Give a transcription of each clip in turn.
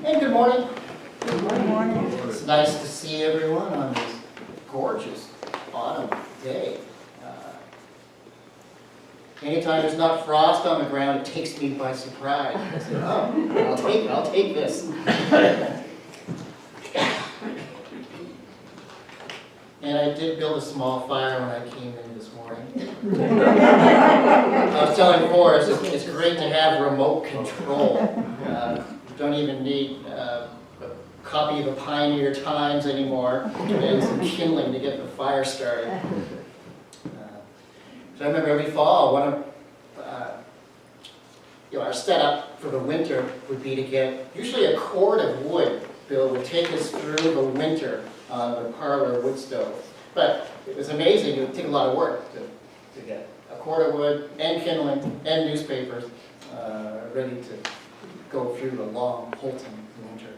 Hey, good morning. Good morning. It's nice to see everyone on this gorgeous autumn day. Anytime there's not frost on the ground, it takes me by surprise. I say, oh, I'll take this. And I did build a small fire when I came in this morning. I was telling Forrest, it's great to have remote control. You don't even need a copy of the Pioneer Times anymore and some kindling to get the fire started. So I remember every fall, one of our setup for the winter would be to get usually a cord of wood. Bill would take us through the winter on the parlor wood stove. But it was amazing, it would take a lot of work to get a cord of wood and kindling and newspapers ready to go through the long Holton winter.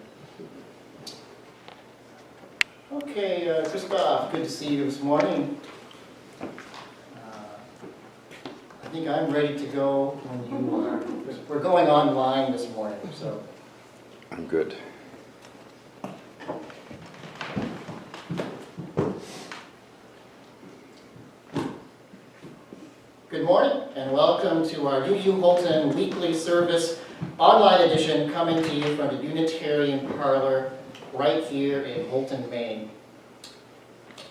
Okay, Christoph, good to see you this morning. I think I'm ready to go when you are. We're going online this morning, so. I'm good. Good morning and welcome to our UU Holton weekly service online edition coming to you from the Unitarian Parlor right here in Holton, Maine.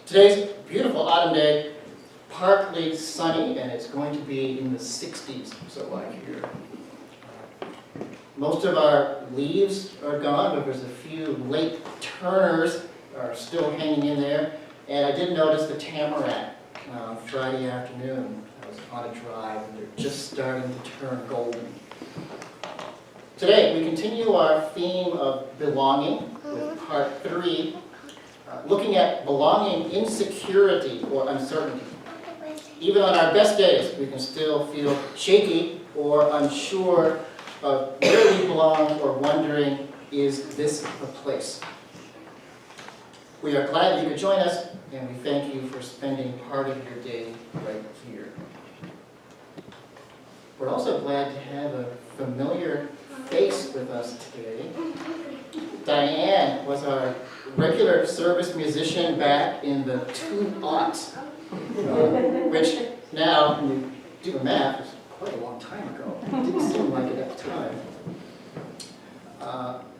Today's beautiful autumn day partly sunny, and it's going to be in the 60s, so I hear. Most of our leaves are gone, but there's a few late turners are still hanging in there. And I did notice the tamarack Friday afternoon. I was on a drive, and they're just starting to turn golden. Today, we continue our theme of belonging with part 3, looking at belonging in security or uncertainty. Even on our best days, we can still feel shaky or unsure of where we belong or wondering, is this the place? We are glad you could join us, and we thank you for spending part of your day right here. We're also glad to have a familiar face with us today. Diane was our regular service musician back in the 2000s, which now, when you do the math, is quite a long time ago. It didn't seem like it at the time.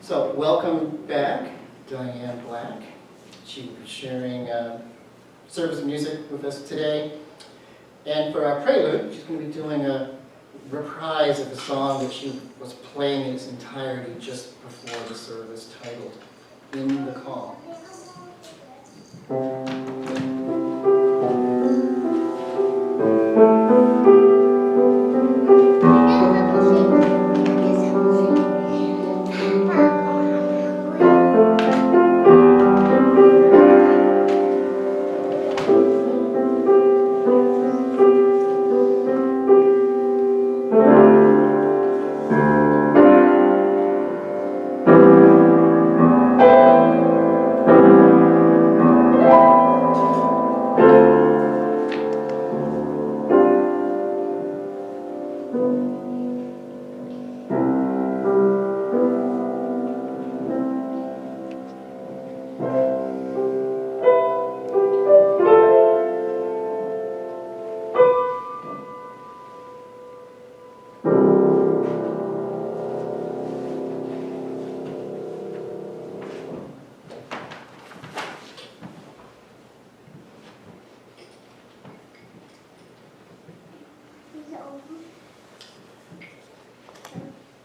So welcome back, Diane Black. She will be sharing service music with us today. And for our prelude, she's going to be doing a reprise of a song that she was playing in its entirety just before the service, titled In the Calm.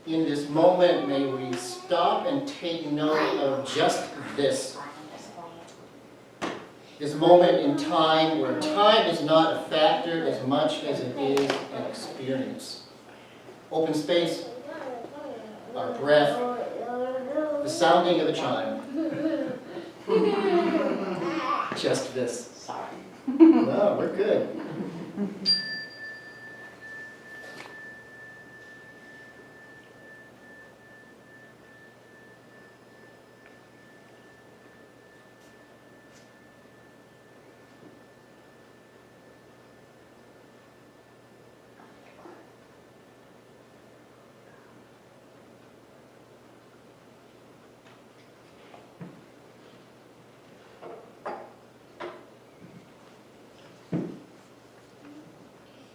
In this moment, may we stop and take note of just this. This moment in time where time is not a factor as much as it is an experience. Open space, our breath, the sounding of a chime. Just this. Sorry. No, we're good.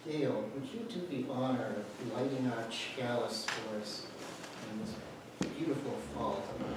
Dale, would you do the honor of lighting our chalice for us in this beautiful fall tonight?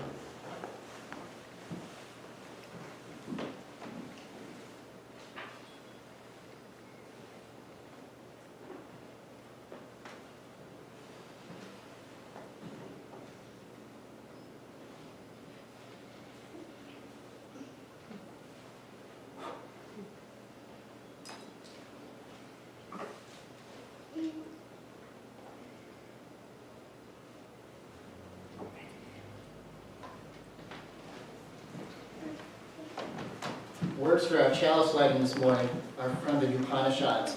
Words for our chalice lighting this morning are from the Upanishads.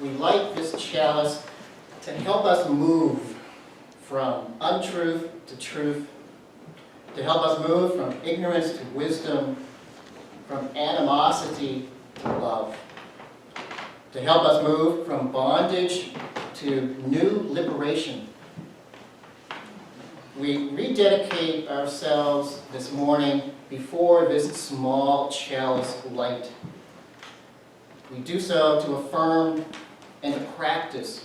We light this chalice to help us move from untruth to truth, to help us move from ignorance to wisdom, from animosity to love, to help us move from bondage to new liberation. We rededicate ourselves this morning before this small chalice light. We do so to affirm and to practice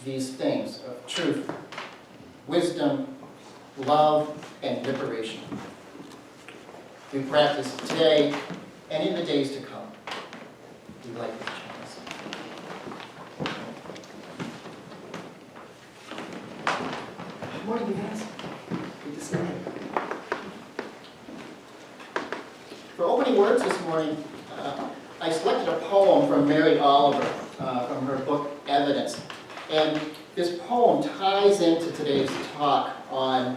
these things of truth, wisdom, love, and liberation. We practice today and in the days to come. words this morning, I selected a poem from Mary Oliver from her book Evidence. And this poem ties into today's talk on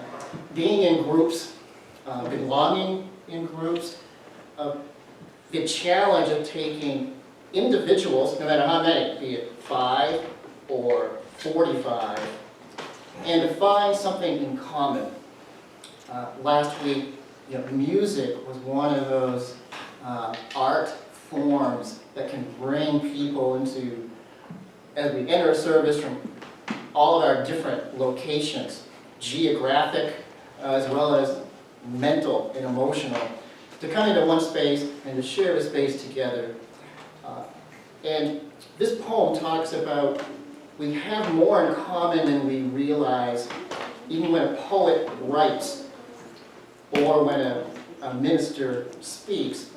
being in groups, belonging in groups, the challenge of taking individuals, no matter how many, be it 5 or 45, and to find something in common. Last week, music was one of those art forms that can bring people into, as we enter a service from all of our different locations, geographic as well as mental and emotional, to come into one space and to share the space together. And this poem talks about we have more in common than we realize, even when a poet writes or when a minister speaks.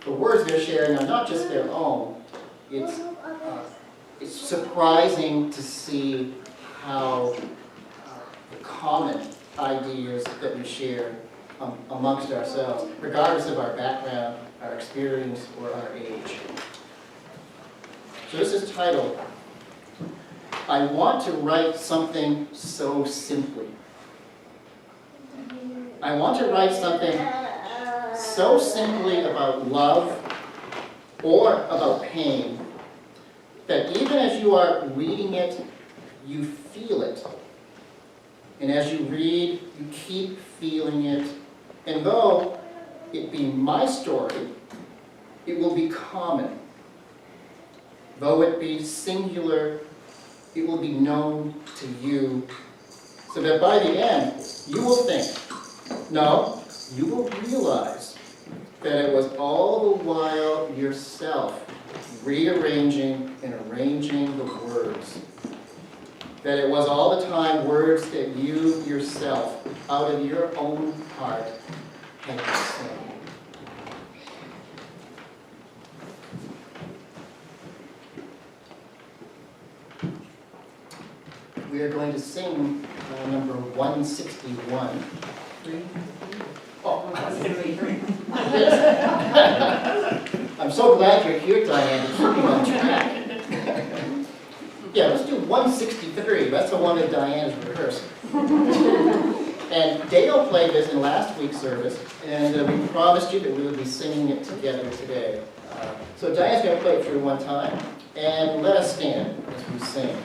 The words they're sharing are not just their own. It's surprising to see how the common ideas that we share amongst ourselves, regardless of our background, our experience, or our age. So this is titled, I Want to Write Something So Simply. I want to write something so simply about love or about pain that even as you are reading it, you feel it. And as you read, you keep feeling it. And though it be my story, it will be common. Though it be singular, it will be known to you, so that by the end, you will think, no, you will realize that it was all the while yourself rearranging and arranging the words. That it was all the time words that you yourself, out of your own heart, had to say. We are going to sing number 161. Oh, yes. I'm so glad you're here, Diane, to keep me on track. Yeah, let's do 163. That's the one that Diane has rehearsed. And Dale played this in last week's service, and we promised you that we would be singing it together today. So Diane's going to play it through one time, and let us stand as we sing.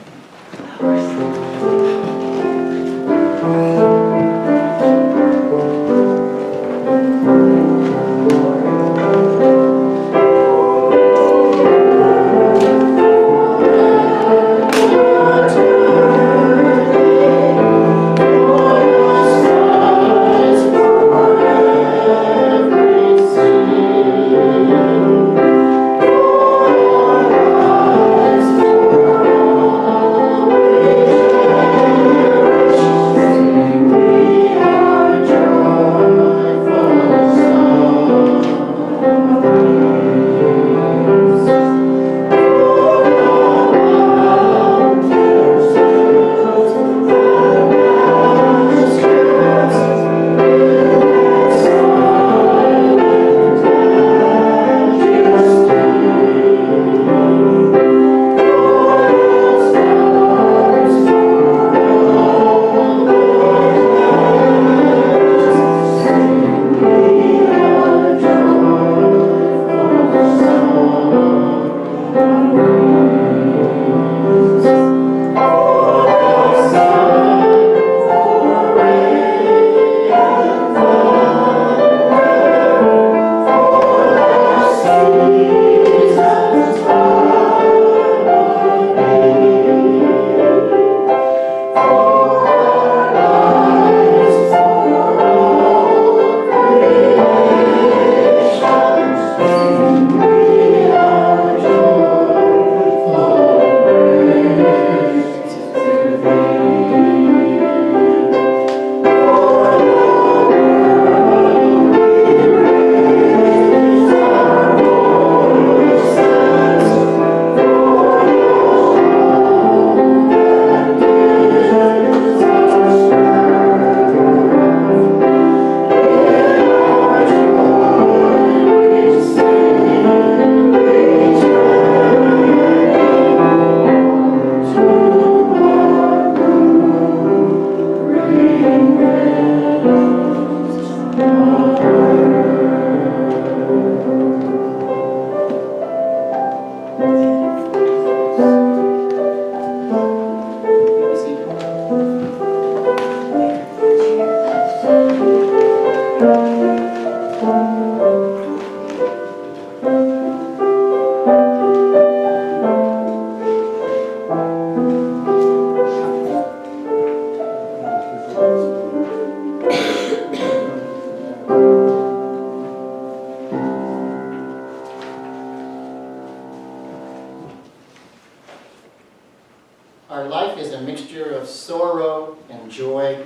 our life is a mixture of sorrow and joy.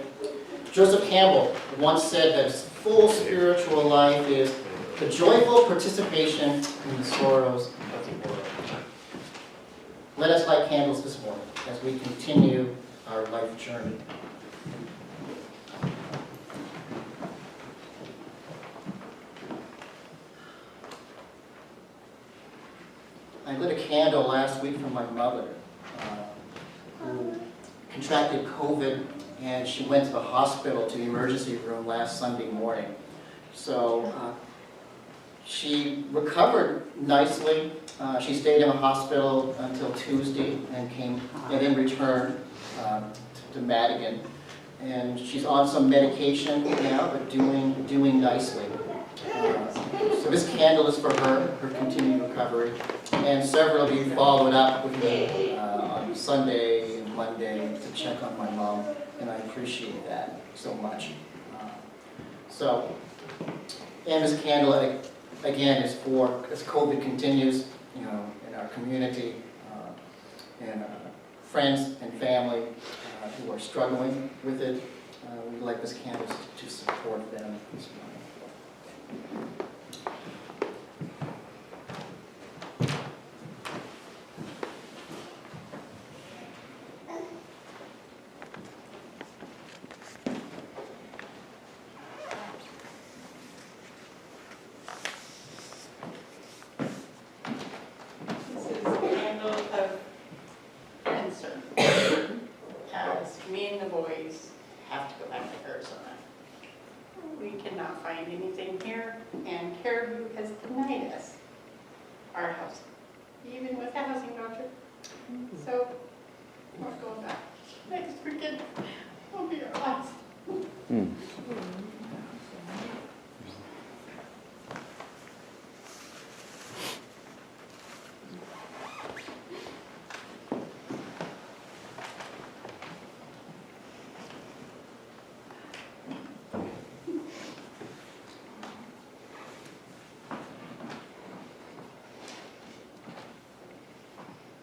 Joseph Campbell once said that his full spiritual life is the joyful participation in the sorrows of the world. Let us light candles this morning as we continue our life journey. I lit a candle last week for my mother, who contracted COVID, and she went to the hospital, to the emergency room last Sunday morning. So she recovered nicely. She stayed in the hospital until Tuesday and then returned to Madigan. And she's on some medication now, but doing nicely. So this candle is for her continued recovery. And several of you followed up with me on Sunday and Monday to check on my mom, and I appreciate that so much. And this candle, again, is for, as COVID continues, in our community, and friends and family who are struggling with it. We'd like this candle to support them this morning. Me and the boys have to go back to Arizona. We cannot find anything here, and Caribou has denied us our house, even with a housing voucher. So we're going back next weekend. Will be our last.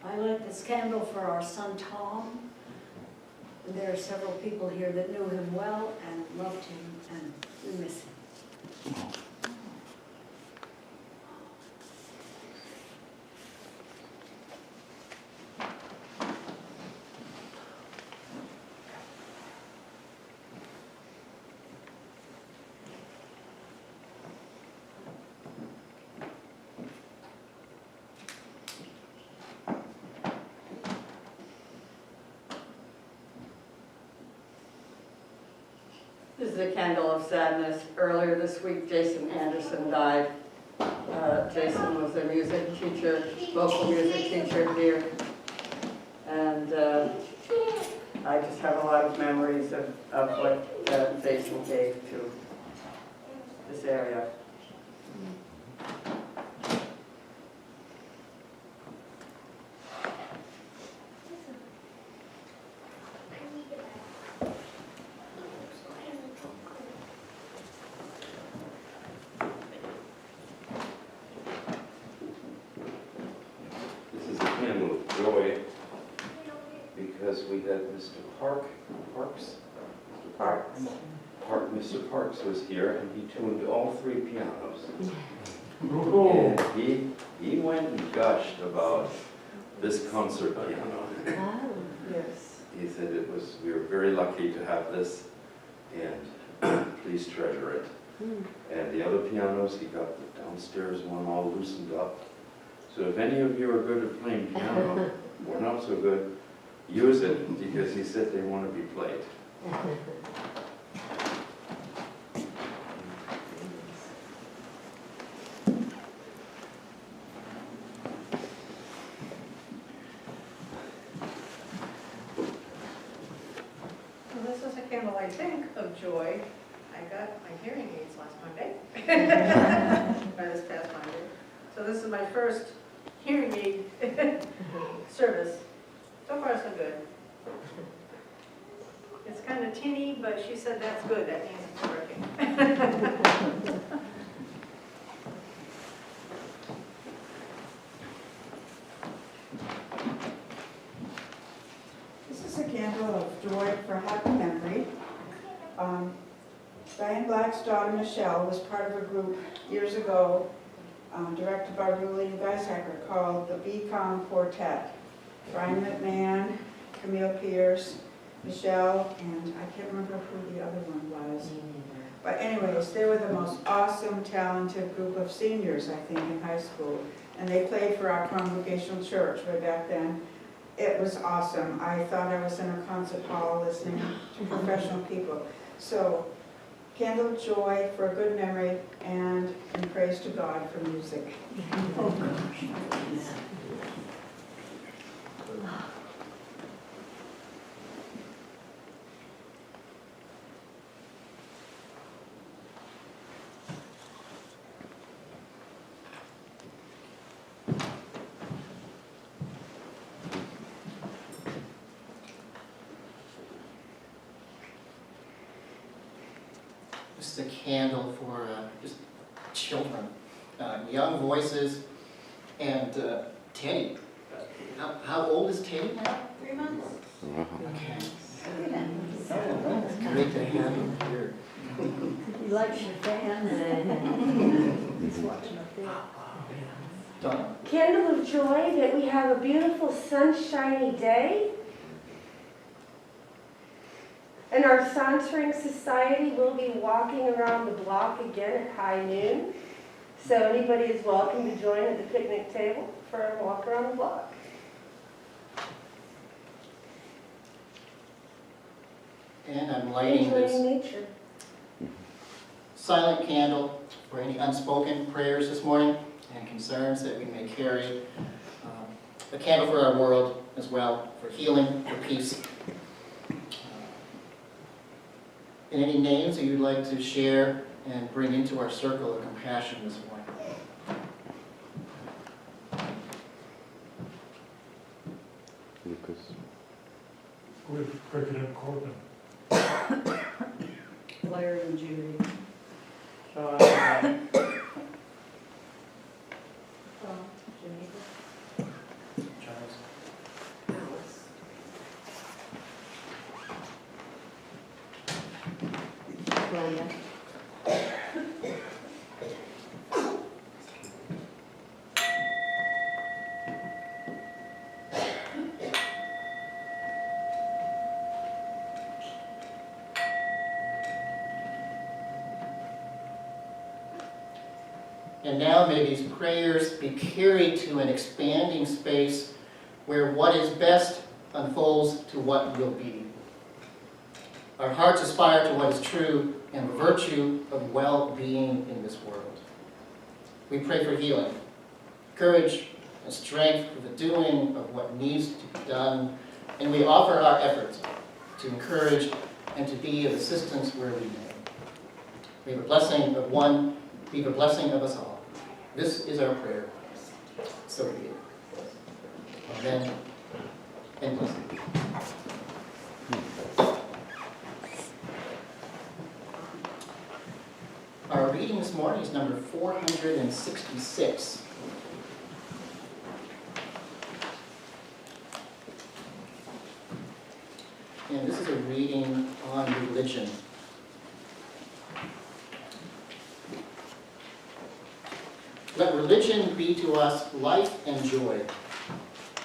I lit this candle for our son Tom. There are several people here that knew him well and loved him, and we miss him. This is a candle of sadness. Earlier this week, Jason Anderson died. Jason was a music teacher, local music teacher here. And I just have a lot of memories of what Jason gave to this area. We had Mr. Mr. Parks was here, and he tuned all 3 pianos. And he went and gushed about this concert piano. Yes. He said we were very lucky to have this, and please treasure it. And the other pianos, he got the downstairs one all loosened up. So if any of you are good at playing piano, or not so good, use it, because he said they want to be played. Well, this is a candle, I think, of joy. I got my hearing aids last Monday, or this past Monday. So this is my first hearing aid service. So far, so good. It's kind of tinny, but she said that's good. That means it's working. Black's daughter Michelle was part of a group years ago, directed by Ruleen Geishacker, called the Be-Calm Quartet. Brian McMahon, Camille Pierce, Michelle, and I can't remember who the other one was. But anyways, they were the most awesome, talented group of seniors, I think, in high school. And they played for our congregational church way back then. It was awesome. I thought I was in a concert hall listening to professional people. So, Candle of Joy for a good memory, and praise to God for music. This is a candle for just children, young voices, and Teddy. How old is Teddy now? 3 months. Okay. It's great to have him here. He likes your fan. He's watching up there. Donna. Candle of joy that we have a beautiful sunshiny day. And our Sauntering Society will be walking around the block again at high noon. So anybody is welcome to join at the picnic table for a walk around the block. And I'm lighting Enjoying this nature. silent candle for any unspoken prayers this morning and concerns that we may carry. A candle for our world as well, for healing, for peace. And any names that you'd like to share and bring into our circle of compassion this morning. Lucas. With Cricket and Corbin. Larry and Judy. Sean, Geneva. Charles. Gloria. And now may these prayers be carried to an expanding space where what is best unfolds to what will be. Our hearts aspire to what is true and the virtue of well-being in this world. We pray for healing, courage, and strength for the doing of what needs to be done, and we offer our efforts to encourage and to be of assistance where we may. We have a blessing of one, we have a blessing of us all. This is our prayer. So be it. Amen. And blessing. Our reading this morning is number 466. And this is a reading on religion. Let religion be to us life and joy.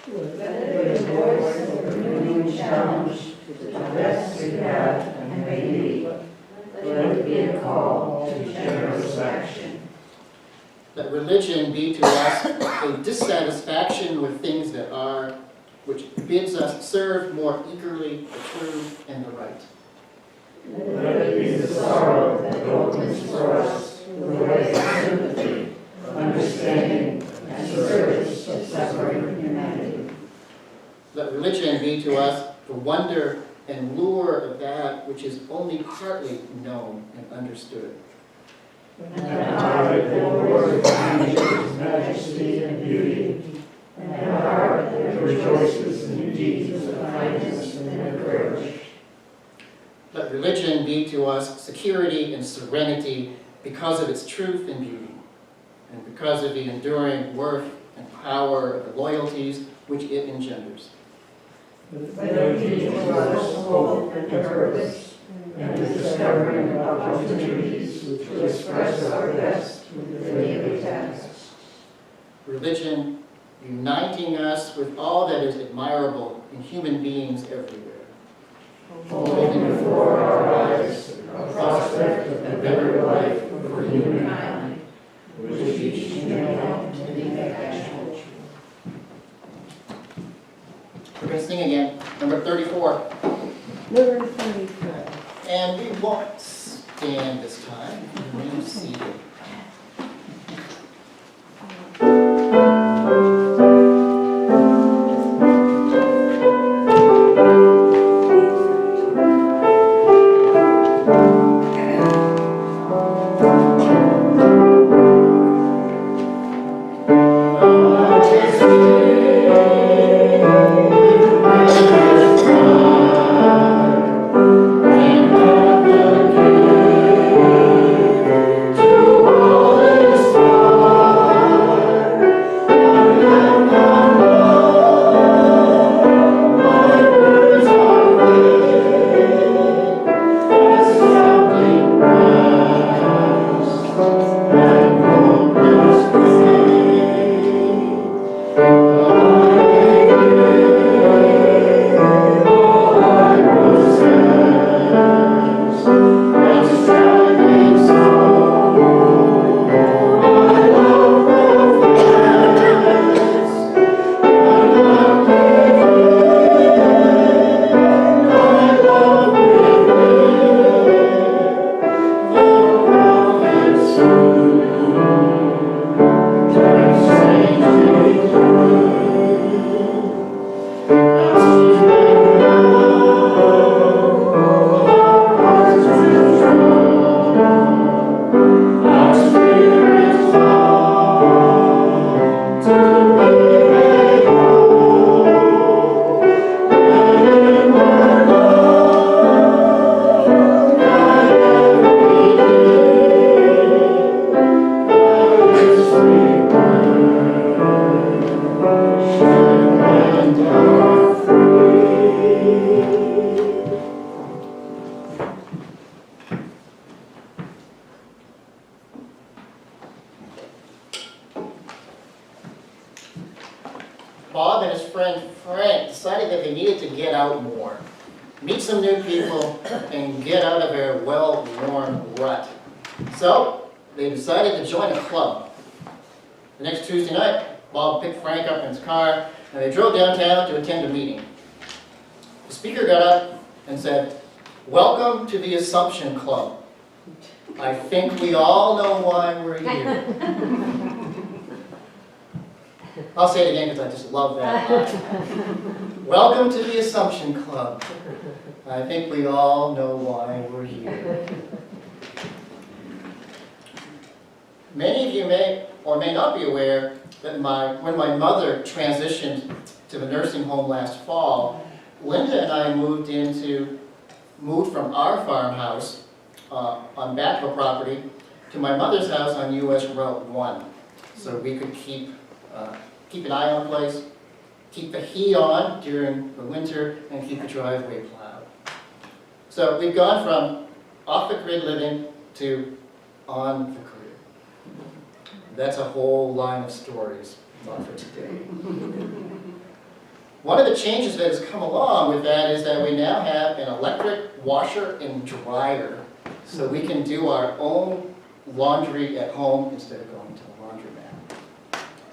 Let it be a voice of renewing challenge to the best we have and may be. Let it be a call to generous action. Let religion be to us a dissatisfaction with things that are, which bids us serve more eagerly the true and the right. Let it be the sorrow that opens for us the way of sympathy, understanding, and service to suffering humanity. Let religion be to us the wonder and lure of that which is only partly known and understood. And I, the Lord, His majesty and beauty, and a heart that rejoices in deeds of kindness and courage. Let religion be to us security and serenity because of its truth and beauty, and because of the enduring worth and power of the loyalties which it engenders. Let it be to us hope and purpose, and the discovering of opportunities to express our best in daily tasks. Religion uniting us with all that is admirable in human beings everywhere. Holding before our eyes a prospect of a better life for humankind, which each may help to make actual. We're going to sing again, number 34. Number 34. And we won't stand this time, we'll remain seated. Bob and his friend Frank decided that they needed to get out more, meet some new people, and get out of their well-worn rut. So they decided to join a club. The next Tuesday night, Bob picked Frank up in his car, and they drove downtown to attend a meeting. The speaker got up and said, "Welcome to the Assumption Club. I think we all know why we're here." I'll say it again because I just love that line. Welcome to the Assumption Club. I think we all know why we're here. Many of you may or may not be aware that when my mother transitioned to the nursing home last fall, Linda and I moved from our farmhouse on back of a property to my mother's house on US Route 1, so we could keep an eye on the place, keep the heat on during the winter, and keep the driveway plowed. So we've gone from off-the-grid living to on the grid. That's a whole line of stories, not for today. One of the changes that has come along with that is that we now have an electric washer and dryer, so we can do our own laundry at home instead of going to the laundromat.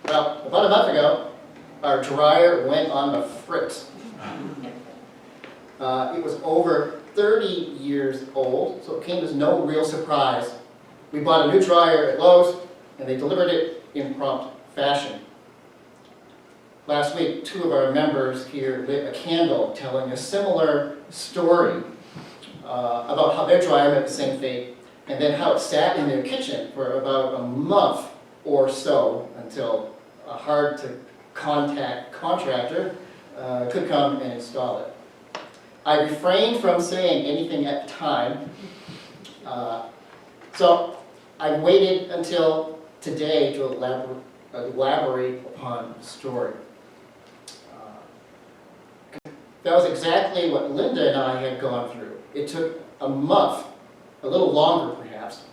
Well, about a month ago, our dryer went on the fritz. It was over 30 years old, so it came as no real surprise. We bought a new dryer at Lowe's, and they delivered it in prompt fashion. Last week, 2 of our members here lit a candle telling a similar story about how their dryer met the same fate, and then how it sat in their kitchen for about a month or so until a hard-to-contact contractor could come and install it. I refrained from saying anything at the time, so I waited until today to elaborate upon the story. That was exactly what Linda and I had gone through. It took a month, a little longer perhaps,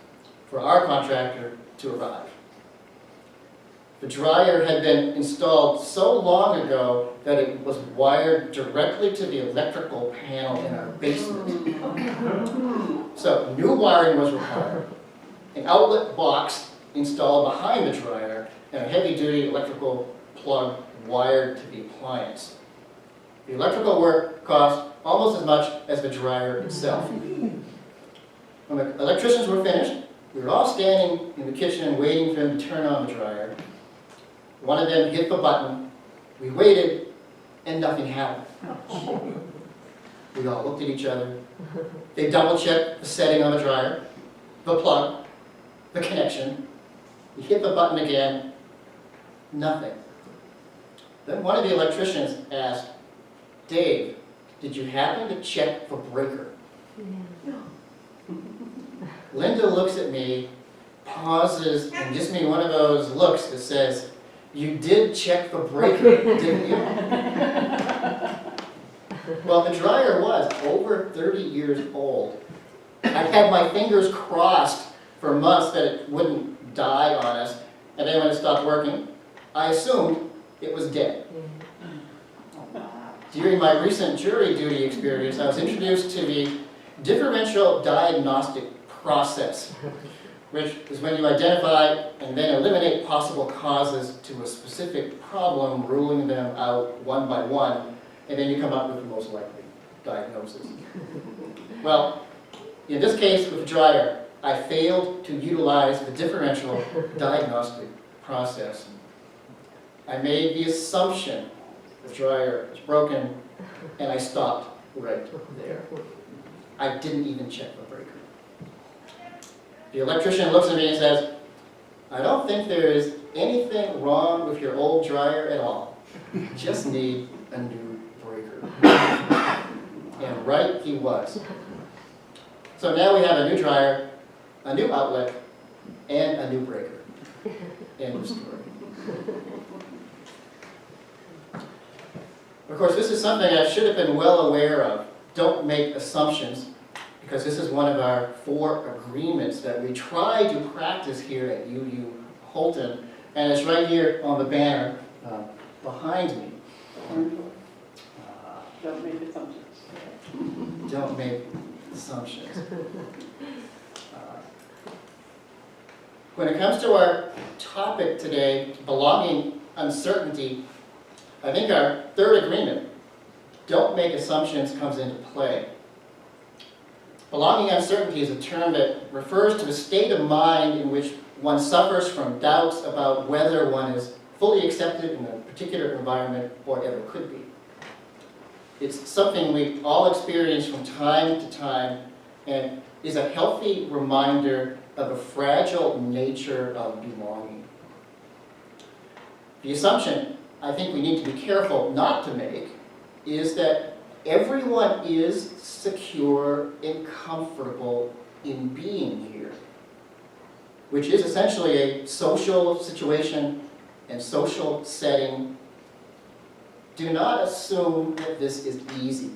for our contractor to arrive. The dryer had been installed so long ago that it was wired directly to the electrical panel in our basement. So new wiring was required, an outlet box installed behind the dryer, and a heavy-duty electrical plug wired to the appliance. The electrical work cost almost as much as the dryer itself. When the electricians were finished, we were all standing in the kitchen waiting for them to turn on the dryer. One of them hit the button, we waited, and nothing happened. We all looked at each other. They double-checked the setting on the dryer, the plug, the connection. We hit the button again, nothing. Then one of the electricians asked, "Dave, did you happen to check the breaker?" Linda looks at me, pauses, and gives me one of those looks that says, "You did check the breaker, didn't you?" Well, the dryer was over 30 years old. I had my fingers crossed for months that it wouldn't die on us, and then when it stopped working, I assumed it was dead. During my recent jury duty experience, I was introduced to the differential diagnostic process, which is when you identify and then eliminate possible causes to a specific problem, ruling them out one by one, and then you come up with the most likely diagnosis. Well, in this case with the dryer, I failed to utilize the differential diagnostic process. I made the assumption the dryer was broken, and I stopped right there. I didn't even check the breaker. The electrician looks at me and says, "I don't think there is anything wrong with your old dryer at all. You just need a new breaker." And right he was. So now we have a new dryer, a new outlet, and a new breaker. End of story. Of course, this is something I should have been well aware of. Don't make assumptions, because this is one of our 4 agreements that we try to practice here at UU Holton, and it's right here on the banner behind me. Don't make assumptions. Don't make assumptions. When it comes to our topic today, belonging uncertainty, I think our 3rd agreement, don't make assumptions, comes into play. Belonging uncertainty is a term that refers to a state of mind in which one suffers from doubts about whether one is fully accepted in a particular environment or ever could be. It's something we all experience from time to time and is a healthy reminder of the fragile nature of belonging. The assumption I think we need to be careful not to make is that everyone is secure and comfortable in being here, which is essentially a social situation and social setting. Do not assume that this is easy.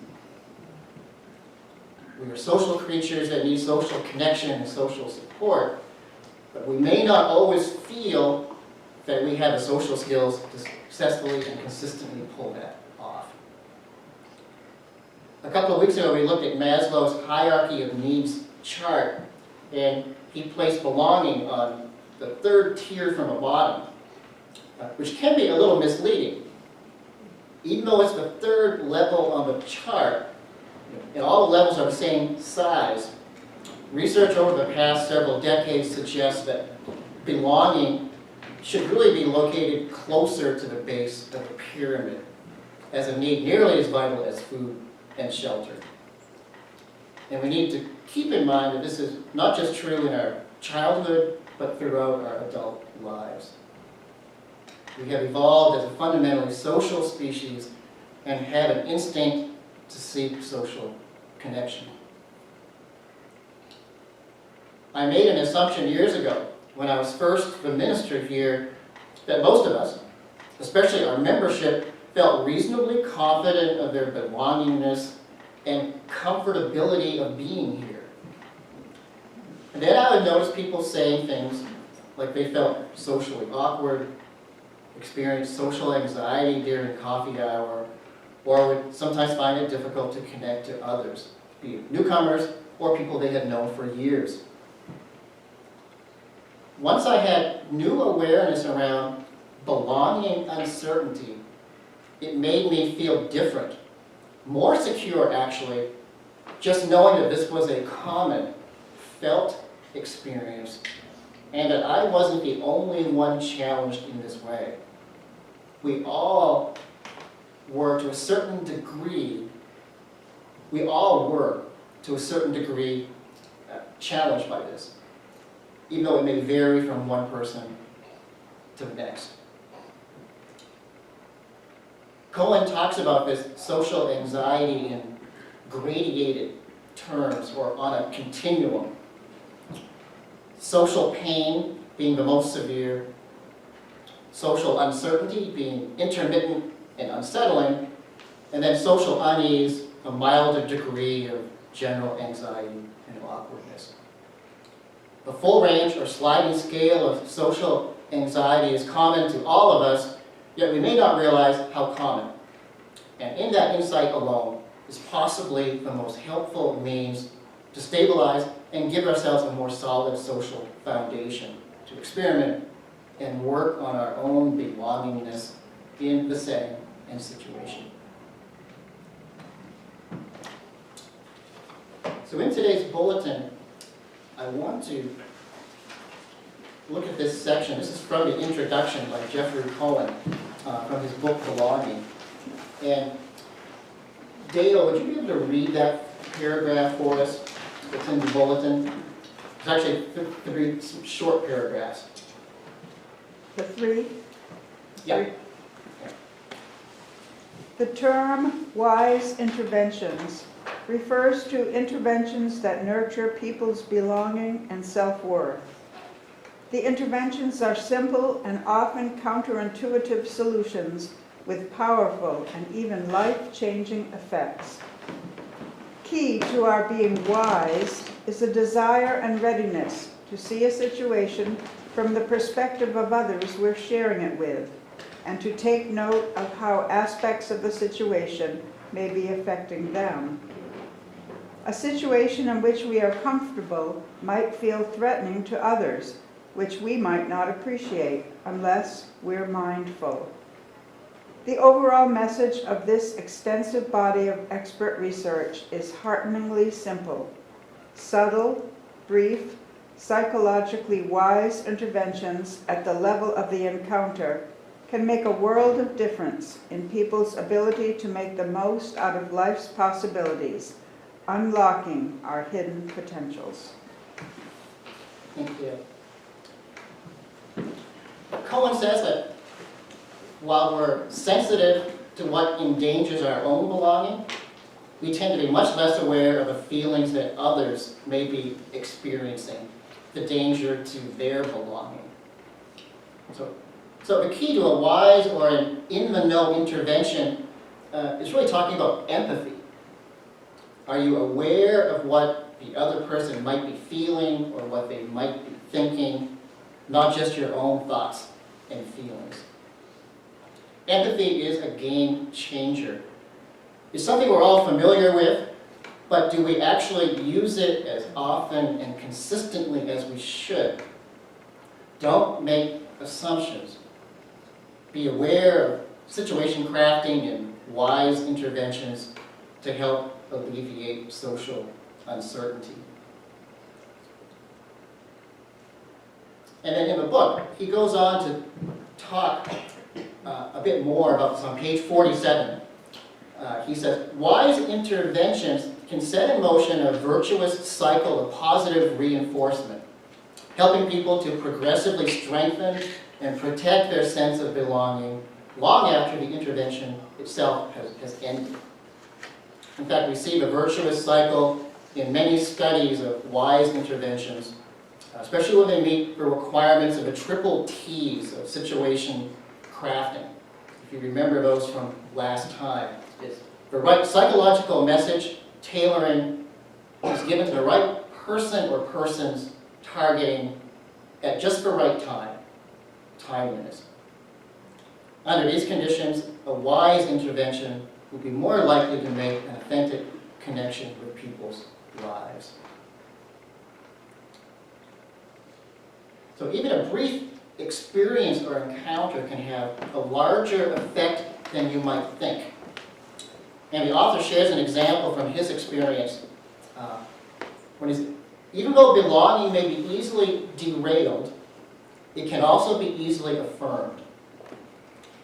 We are social creatures that need social connection and social support, but we may not always feel that we have the social skills to successfully and consistently pull that off. A couple of weeks ago, we looked at Maslow's hierarchy of needs chart, and he placed belonging on the 3rd tier from the bottom, which can be a little misleading. Even though it's the 3rd level on the chart, and all the levels are the same size, research over the past several decades suggests that belonging should really be located closer to the base of the pyramid, as a need nearly as vital as food and shelter. And we need to keep in mind that this is not just true in our childhood, but throughout our adult lives. We have evolved as a fundamentally social species and have an instinct to seek social connection. I made an assumption years ago when I was first the minister here that most of us, especially our membership, felt reasonably confident of their belongingness and comfortability of being here. And then I would notice people saying things like they felt socially awkward, experienced social anxiety during coffee hour, or would sometimes find it difficult to connect to others, be it newcomers or people they had known for years. Once I had new awareness around belonging uncertainty, it made me feel different, more secure actually, just knowing that this was a common, felt experience, and that I wasn't the only one challenged in this way. We all were to a certain degree, challenged by this, even though it may vary from one person to the next. Cohen talks about this social anxiety in gradated terms or on a continuum. Social pain being the most severe, social uncertainty being intermittent and unsettling, and then social unease, a milder degree of general anxiety and awkwardness. The full range or sliding scale of social anxiety is common to all of us, yet we may not realize how common. And in that insight alone is possibly the most helpful means to stabilize and give ourselves a more solid social foundation to experiment and work on our own belongingness in the setting and situation. So in today's bulletin, I want to look at this section. This is from the introduction by Jeffrey Cohen from his book Belonging. And Dale, would you be able to read that paragraph for us that's in the bulletin? It's actually three short paragraphs. The three? Yeah. The term wise interventions refers to interventions that nurture people's belonging and self-worth. The interventions are simple and often counterintuitive solutions with powerful and even life-changing effects. Key to our being wise is a desire and readiness to see a situation from the perspective of others we're sharing it with, and to take note of how aspects of the situation may be affecting them. A situation in which we are comfortable might feel threatening to others, which we might not appreciate unless we're mindful. The overall message of this extensive body of expert research is hearteningly simple. Subtle, brief, psychologically wise interventions at the level of the encounter can make a world of difference in people's ability to make the most out of life's possibilities, unlocking our hidden potentials. Thank you. Cohen says that while we're sensitive to what endangers our own belonging, we tend to be much less aware of the feelings that others may be experiencing, the danger to their belonging. So the key to a wise or an in-the-know intervention is really talking about empathy. Are you aware of what the other person might be feeling or what they might be thinking, not just your own thoughts and feelings? Empathy is a game changer. It's something we're all familiar with, but do we actually use it as often and consistently as we should? Don't make assumptions. Be aware of situation crafting and wise interventions to help alleviate social uncertainty. And then in the book, he goes on to talk a bit more about this on page 47. He says, wise interventions can set in motion a virtuous cycle of positive reinforcement, helping people to progressively strengthen and protect their sense of belonging long after the intervention itself has ended. In fact, we see the virtuous cycle in many studies of wise interventions, especially when they meet the requirements of the triple T's of situation crafting. If you remember those from last time, it's the right psychological message tailoring is given to the right person or persons targeting at just the right time limits. Under these conditions, a wise intervention would be more likely to make an authentic connection with people's lives. So even a brief experience or encounter can have a larger effect than you might think. And the author shares an example from his experience. Even though belonging may be easily derailed, it can also be easily affirmed.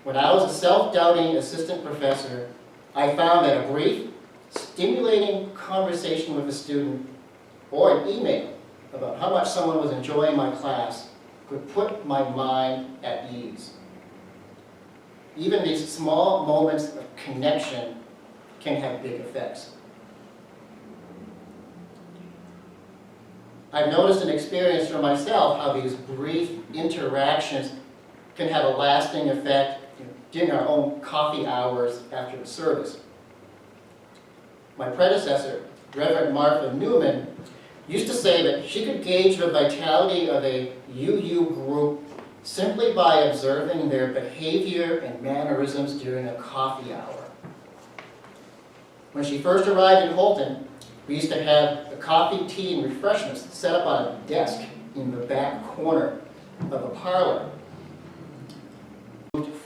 When I was a self-doubting assistant professor, I found that a brief, stimulating conversation with a student or an email about how much someone was enjoying my class could put my mind at ease. Even these small moments of connection can have big effects. I've noticed and experienced for myself how these brief interactions can have a lasting effect during our own coffee hours after the service. My predecessor, Reverend Martha Newman, used to say that she could gauge the vitality of a UU group simply by observing their behavior and mannerisms during a coffee hour. When she first arrived in Holton, we used to have the coffee, tea, and refreshments set up on a desk in the back corner of a parlor.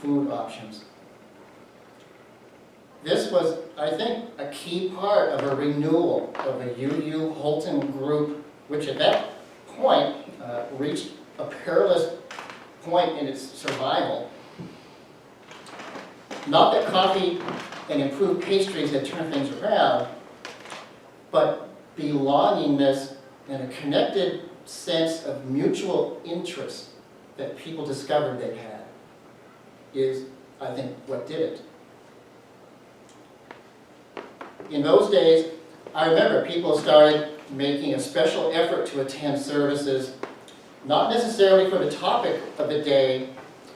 Food options. This was, I think, a key part of a renewal of a UU Holton group, which at that point reached a perilous point in its survival. Not that coffee and improved pastries had turned things around, but belongingness and a connected sense of mutual interest that people discovered they had is, I think, what did it. In those days, I remember people started making a special effort to attend services, not necessarily for the topic of the day,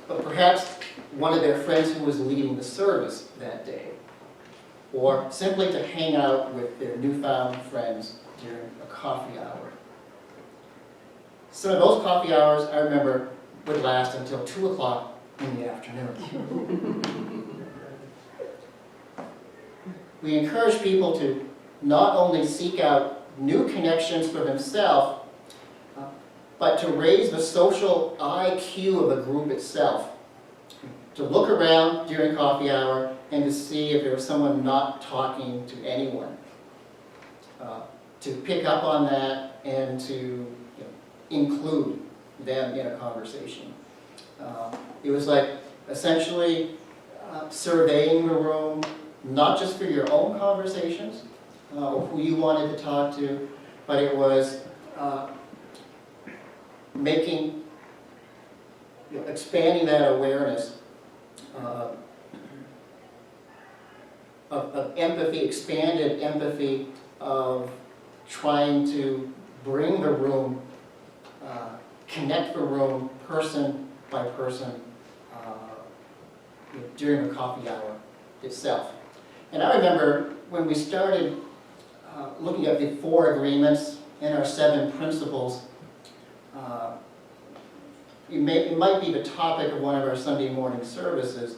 but perhaps one of their friends who was leading the service that day, or simply to hang out with their newfound friends during a coffee hour. Some of those coffee hours, I remember, would last until 2 o'clock in the afternoon. We encourage people to not only seek out new connections for themselves, but to raise the social IQ of the group itself. To look around during coffee hour and to see if there was someone not talking to anyone. To pick up on that and to include them in a conversation. It was like essentially surveying the room, not just for your own conversations, or who you wanted to talk to, but it was expanding that awareness of empathy, expanded empathy of trying to bring the room, connect the room person by person during the coffee hour itself. And I remember when we started looking at the 4 agreements and our 7 principles, it might be the topic of one of our Sunday morning services,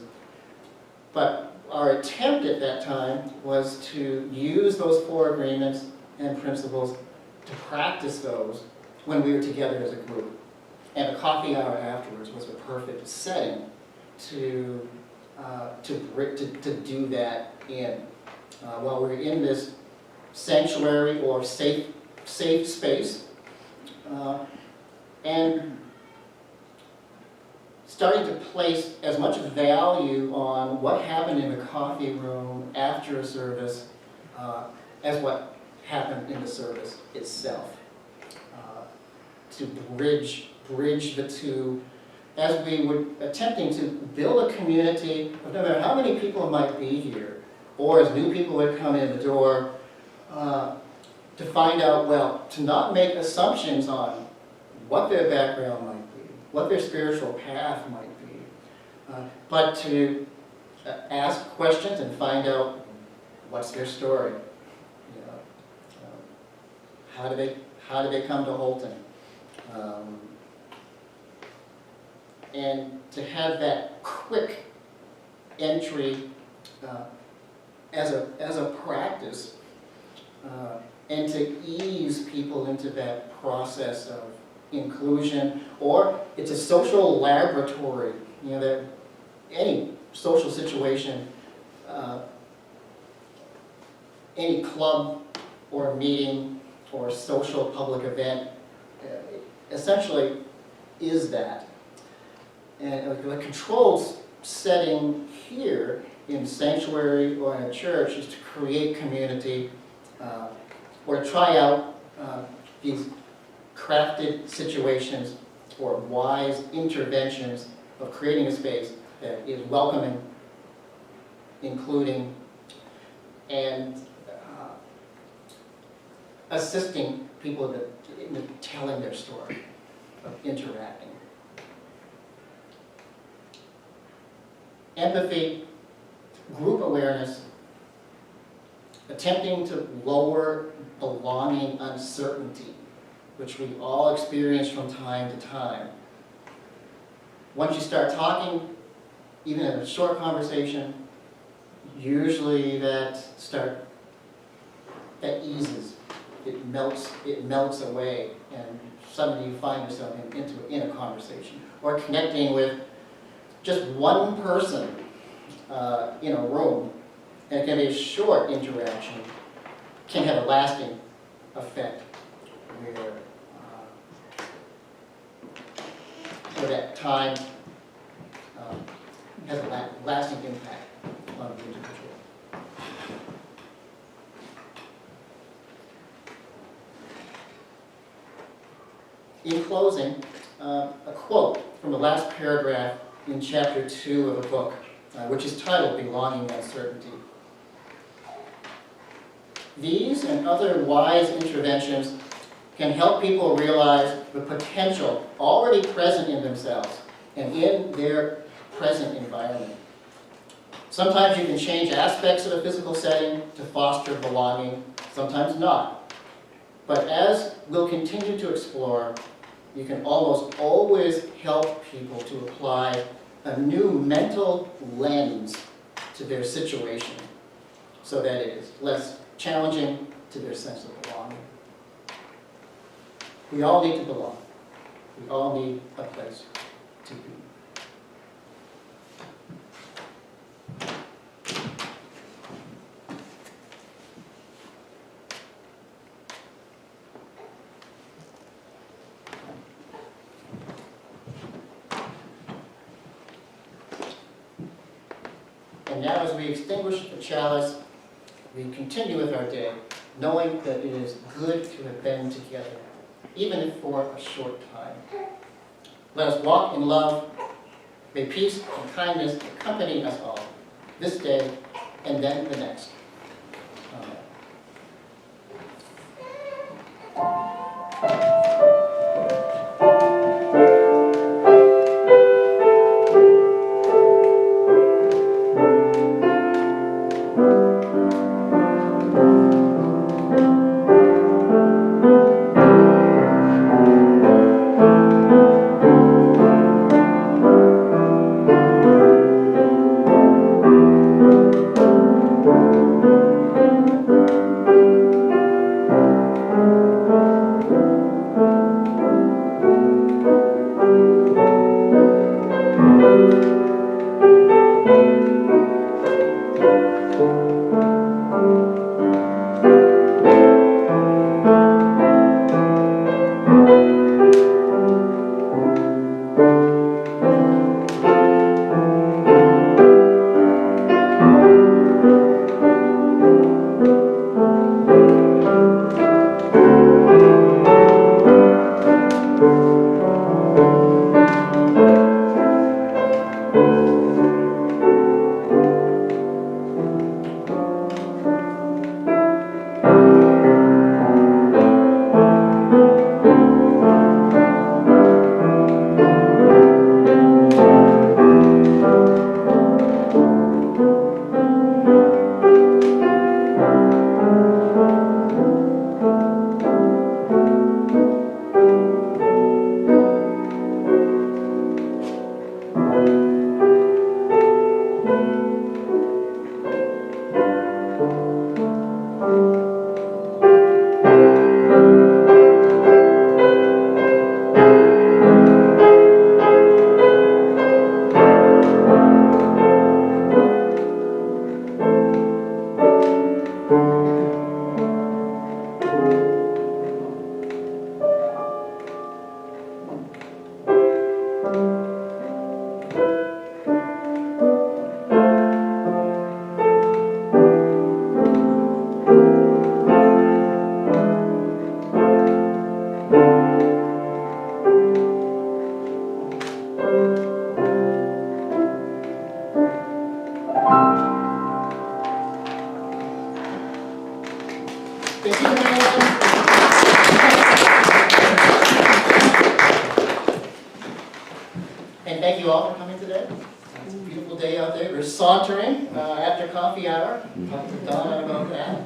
but our attempt at that time was to use those 4 agreements and principles to practice those when we were together as a group. And a coffee hour afterwards was a perfect setting to do that in. While we were in this sanctuary or safe space, and starting to place as much value on what happened in the coffee room after a service as what happened in the service itself. To bridge the two, as we were attempting to build a community of no matter how many people might be here, or as new people would come in the door, to find out, well, to not make assumptions on what their background might be, what their spiritual path might be, but to ask questions and find out what's their story. How did they come to Holton? Um, And to have that quick entry as a practice, and to ease people into that process of inclusion, or it's a social laboratory, you know, that any social situation, any club or meeting or social public event, essentially is that. And a controlled setting here in sanctuary or in a church is to create community, or to try out these crafted situations or wise interventions of creating a space that is welcoming, including, and assisting people in telling their story, of interacting. Empathy, group awareness, attempting to lower belonging uncertainty, which we all experience from time to time. Once you start talking, even in a short conversation, usually that eases, it melts away, and suddenly you find yourself in a conversation, or connecting with just one person in a room, and it can be a short interaction, can have a lasting effect, where that time has a lasting impact on the individual. In closing, a quote from the last paragraph in chapter 2 of the book, which is titled Belonging Uncertainty. These and other wise interventions can help people realize the potential already present in themselves and in their present environment. Sometimes you can change aspects of a physical setting to foster belonging, sometimes not. But as we'll continue to explore, you can almost always help people to apply a new mental lens to their situation so that it is less challenging to their sense of belonging. We all need to belong. We all need a place to be. And now as we extinguish the chalice, we continue with our day, knowing that it is good to have been together, even if for a short time. Let us walk in love. May peace and kindness accompany us all, this day and then the next. birthday. We're sauntering after coffee hour. Talked to Donna about that.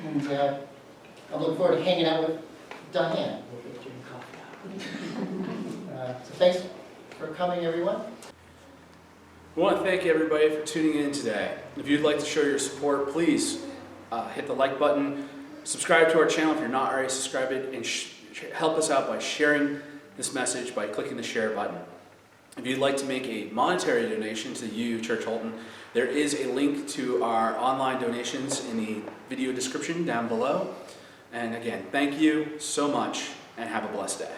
And I'm looking forward to hanging out with Diane a little bit during coffee hour. So thanks for coming, everyone. We want to thank everybody for tuning in today. If you'd like to show your support, please hit the like button, subscribe to our channel if you're not already subscribed, and help us out by sharing this message by clicking the share button. If you'd like to make a monetary donation to you, Church Holton, there is a link to our online donations in the video description down below. And again, thank you so much and have a blessed day.